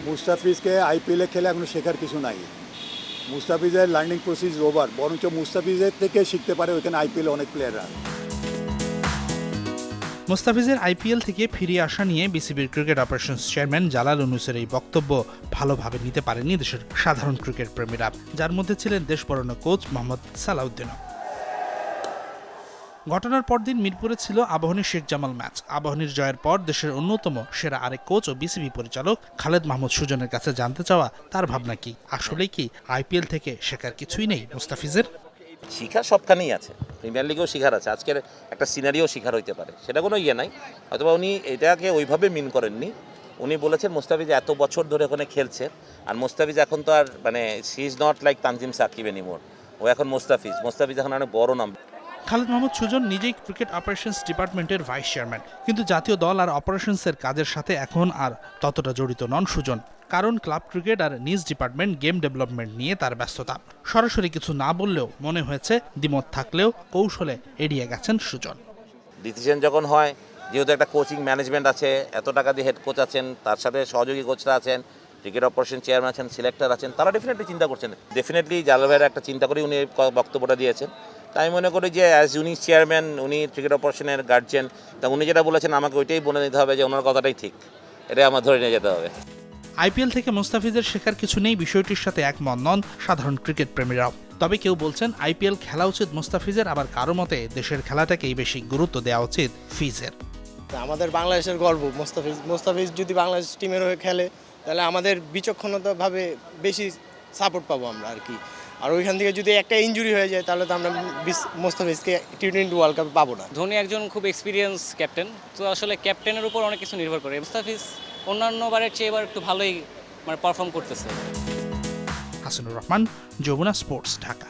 মুস্তাফিজকে আইপিএলে খেলে এখনো শেখার কিছু নাই। মুস্তাফিজের লার্নিং প্রসেস ওভার, বরঞ্চ মুস্তাফিজের থেকে শিখতে পারে ওইখানে আইপিএলে অনেক প্লেয়াররা। মুস্তাফিজের আইপিএল থেকে ফিরে আসা নিয়ে বিসিবির ক্রিকেট অপারেশনস চেয়ারম্যান জালাল ইউনুসের এই বক্তব্য ভালোভাবে নিতে পারেনি দেশের সাধারণ ক্রিকেট প্রেমীরা, যার মধ্যে ছিলেন দেশ বরণ্য কোচ মোহাম্মদ সালাউদ্দিনও। ঘটনার পরদিন মিরপুরে ছিল আবাহনী শেখ জামাল ম্যাচ। আবাহনীর জয়ের পর দেশের অন্যতম সেরা আরেক কোচ ও বিসিবি পরিচালক খালেদ মাহমুদ সুজনের কাছে জানতে চাওয়া তার ভাবনা কি, আসলেই কি আইপিএল থেকে শেখার কিছুই নেই মুস্তাফিজের? শিখার সবখানেই আছে, প্রিমিয়ার লিগেও শিখার আছে, আজকের একটা সিনারিও শিখার হইতে পারে, সেটা কোনো ইয়ে নাই। হয়তোবা উনি এটাকে ওইভাবে মিন করেননি। উনি বলেছেন মুস্তাফিজ এত বছর ধরে ওখানে খেলছে, আর মুস্তাফিজ এখন তো আর she is not like Tanzim Sakib anymore, ও এখন মুস্তাফিজ এখন অনেক বড় নাম। খালেদ মাহমুদ সুজন নিজেই ক্রিকেট অপারেশনস ডিপার্টমেন্টের ভাইস চেয়ারম্যান, কিন্তু জাতীয় দল আর অপারেশনসের কাজের সাথে এখন আর ততটা জড়িত নন সুজন, কারণ ক্লাব ক্রিকেট আর নিজ ডিপার্টমেন্ট গেম ডেভেলপমেন্ট নিয়ে তার ব্যস্ততা। সরাসরি কিছু না বললেও মনে হয়েছে দ্বিমত থাকলেও কৌশলে এড়িয়ে গেছেন সুজন। ডিসিশন যখন হয়, যেহেতু একটা কোচিং ম্যানেজমেন্ট আছে, এত টাকা দিয়ে হেড কোচ আছেন, তার সাথে সহযোগী কোচরা আছেন, ক্রিকেট অপারেশন চেয়ারম্যান আছেন, সিলেক্টর আছেন, তারা ডেফিনেটলি চিন্তা করছেন। ডেফিনেটলি জালাল ভাইয়ের একটা চিন্তা করে উনি বক্তব্যটা দিয়েছেন। তাই মনে করি যে অ্যাজ উনি চেয়ারম্যান, উনি ক্রিকেট অপারেশনের গার্জিয়ান, তা উনি যেটা বলেছেন আমাকে ওইটাই বলে নিতে হবে যে ওনার কথাটাই ঠিক, এটাই আমার ধরে নিয়ে যেতে হবে। আইপিএল থেকে মুস্তাফিজের শেখার কিছু নেই বিষয়টির সাথে একমত নন সাধারণ ক্রিকেট প্রেমীরাও। তবে কেউ বলছেন আইপিএল খেলা উচিত মুস্তাফিজের, আবার কারো মতে দেশের খেলাটাকেই বেশি গুরুত্ব দেওয়া উচিত ফিজের। আমাদের বাংলাদেশের গর্ব মুস্তাফিজ যদি বাংলাদেশ টিমের হয়ে খেলে তাহলে আমাদের বিচক্ষণতাভাবে বেশি সাপোর্ট পাবো আমরা আর কি। আর ওইখান থেকে যদি একটা ইনজুরি হয়ে যায় তাহলে তো আমরা মুস্তাফিজকে টি-20 ওয়ার্ল্ড কাপ পাবো না। ধোনি একজন খুব এক্সপিরিয়েন্স ক্যাপ্টেন, তো আসলে ক্যাপ্টেনের উপর অনেক কিছু নির্ভর করে। মুস্তাফিজ অন্যান্য বারের চেয়ে এবার একটু ভালোই পারফর্ম করতেছে। হাসানুর রহমান, যমুনা স্পোর্টস, ঢাকা।